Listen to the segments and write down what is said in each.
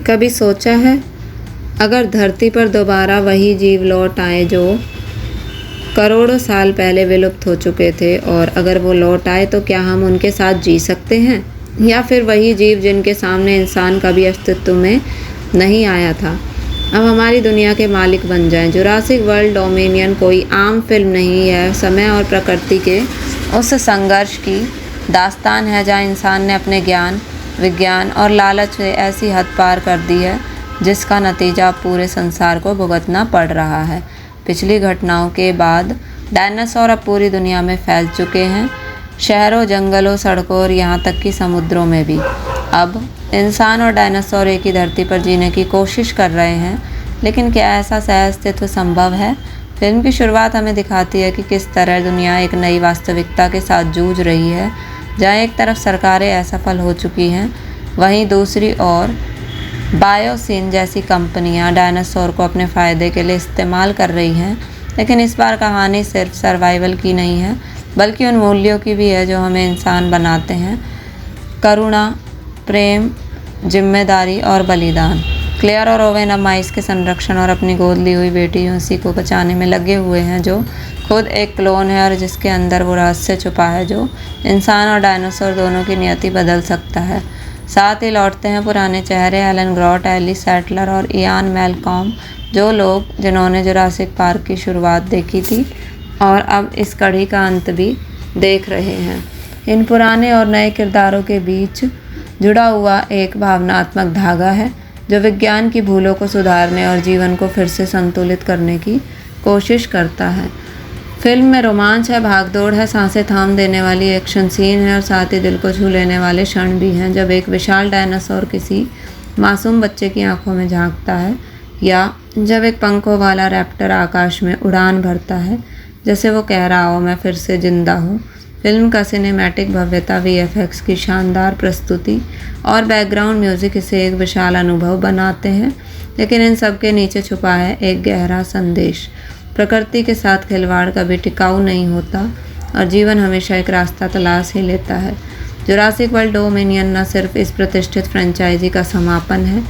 कभी सोचा है अगर धरती पर दोबारा वही जीव लौट आए जो करोड़ों साल पहले विलुप्त हो चुके थे, और अगर वो लौट आए तो क्या हम उनके साथ जी सकते हैं? या फिर वही जीव जिनके सामने इंसान कभी अस्तित्व में नहीं आया था अब हमारी दुनिया के मालिक बन जाएं। जुरासिक वर्ल्ड डोमिनियन कोई आम फिल्म नहीं है, समय और प्रकृति के उस संघर्ष की दास्तान है जहाँ इंसान ने अपने ज्ञान, विज्ञान और लालच से ऐसी हद पार कर दी है जिसका नतीजा पूरे संसार को भुगतना पड़ रहा है। पिछली घटनाओं के बाद डायनासोर अब पूरी दुनिया में फैल चुके हैं, शहरों, जंगलों, सड़कों और यहाँ तक कि समुद्रों में भी। अब इंसान और डायनासोर एक ही धरती पर जीने की कोशिश कर रहे हैं, लेकिन क्या ऐसा सहअस्तित्व संभव है? फिल्म की शुरुआत हमें दिखाती है कि किस तरह दुनिया एक नई वास्तविकता के साथ जूझ रही है, जहाँ एक तरफ सरकारें असफल हो चुकी हैं, वहीं दूसरी ओर बायोसिन जैसी कंपनियां डायनासोर को अपने फ़ायदे के लिए इस्तेमाल कर रही हैं। लेकिन इस बार कहानी सिर्फ सर्वाइवल की नहीं है, बल्कि उन मूल्यों की भी है जो हमें इंसान बनाते हैं: करुणा, प्रेम, जिम्मेदारी और बलिदान। क्लेयर और ओवेन अब माइस के संरक्षण और अपनी गोद ली हुई बेटी यूसी को बचाने में लगे हुए हैं, जो खुद एक क्लोन है और जिसके अंदर वो रहस्य छुपा है जो इंसान और डायनासोर दोनों की नियति बदल सकता है। साथ ही लौटते हैं पुराने चेहरे: एलन ग्रॉट, एली सैटलर और इयान मैलकॉम, जो लोग जिन्होंने जुरासिक पार्क की शुरुआत देखी थी और अब इस कड़ी का अंत भी देख रहे हैं। इन पुराने और नए किरदारों के बीच जुड़ा हुआ एक भावनात्मक धागा है जो विज्ञान की भूलों को सुधारने और जीवन को फिर से संतुलित करने की कोशिश करता है। फिल्म में रोमांच है, भागदौड़ है, सांसें थाम देने वाली एक्शन सीन है और साथ ही दिल को छू लेने वाले क्षण भी हैं, जब एक विशाल डायनासोर किसी मासूम बच्चे की आंखों में झांकता है, या जब एक पंखों वाला रैप्टर आकाश में उड़ान भरता है जैसे वो कह रहा हो, मैं फिर से जिंदा हूँ। फिल्म का सिनेमैटिक भव्यता, वीएफएक्स की शानदार प्रस्तुति और बैकग्राउंड म्यूजिक इसे एक विशाल अनुभव बनाते हैं, लेकिन इन सब के नीचे छुपा है एक गहरा संदेश: प्रकृति के साथ खिलवाड़ कभी टिकाऊ नहीं होता और जीवन हमेशा एक रास्ता तलाश ही लेता है। जुरासिक वर्ल्ड डोमिनियन न सिर्फ इस प्रतिष्ठित फ्रेंचाइजी का समापन है,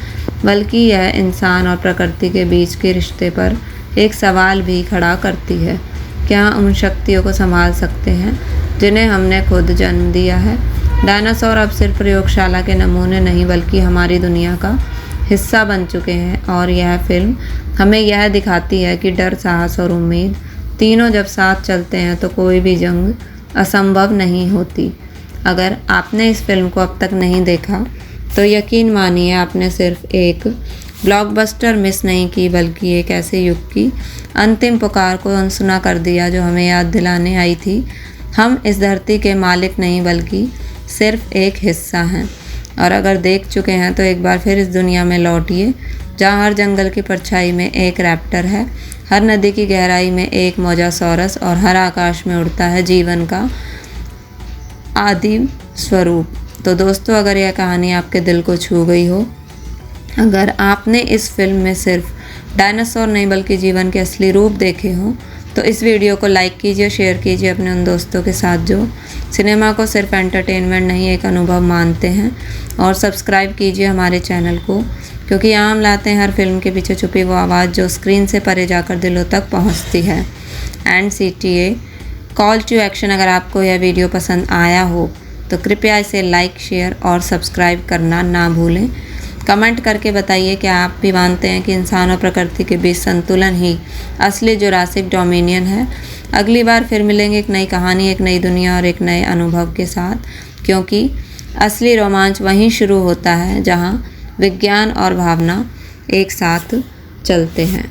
बल्कि यह इंसान और प्रकृति के बीच के रिश्ते पर एक सवाल भी खड़ा करती है: क्या हम उन शक्तियों को संभाल सकते हैं जिन्हें हमने खुद जन्म दिया है? डायनासोर अब सिर्फ प्रयोगशाला के नमूने नहीं, बल्कि हमारी दुनिया का हिस्सा बन चुके हैं, और यह फिल्म हमें यह दिखाती है कि डर, साहस और उम्मीद तीनों जब साथ चलते हैं तो कोई भी जंग असंभव नहीं होती। अगर आपने इस फिल्म को अब तक नहीं देखा तो यकीन मानिए आपने सिर्फ एक ब्लॉकबस्टर मिस नहीं की, बल्कि एक ऐसे युग की अंतिम पुकार को अनसुना कर दिया जो हमें याद दिलाने आई थी हम इस धरती के मालिक नहीं, बल्कि सिर्फ एक हिस्सा हैं। और अगर देख चुके हैं तो एक बार फिर इस दुनिया में लौटिए जहाँ हर जंगल की परछाई में एक रैप्टर है, हर नदी की गहराई में एक मोजासॉरस और हर आकाश में उड़ता है जीवन का आदिम स्वरूप। तो दोस्तों, अगर यह कहानी आपके दिल को छू गई हो, अगर आपने इस फिल्म में सिर्फ डायनासोर नहीं बल्कि जीवन के असली रूप देखे हों, तो इस वीडियो को लाइक कीजिए, शेयर कीजिए अपने उन दोस्तों के साथ जो सिनेमा को सिर्फ एंटरटेनमेंट नहीं एक अनुभव मानते हैं, और सब्सक्राइब कीजिए हमारे चैनल को, क्योंकि यहाँ हम लाते हैं हर फिल्म के पीछे छुपी वो आवाज़ जो स्क्रीन से परे जाकर दिलों तक पहुँचती है। And CTA call to action: अगर आपको यह वीडियो पसंद आया हो तो कृपया इसे लाइक, शेयर और सब्सक्राइब करना ना भूलें। कमेंट करके बताइए कि आप भी मानते हैं कि इंसान और प्रकृति के बीच संतुलन ही असली जुरासिक डोमिनियन है। अगली बार फिर मिलेंगे एक नई कहानी, एक नई दुनिया और एक नए अनुभव के साथ, क्योंकि असली रोमांच वहीं शुरू होता है जहां विज्ञान और भावना एक साथ चलते हैं।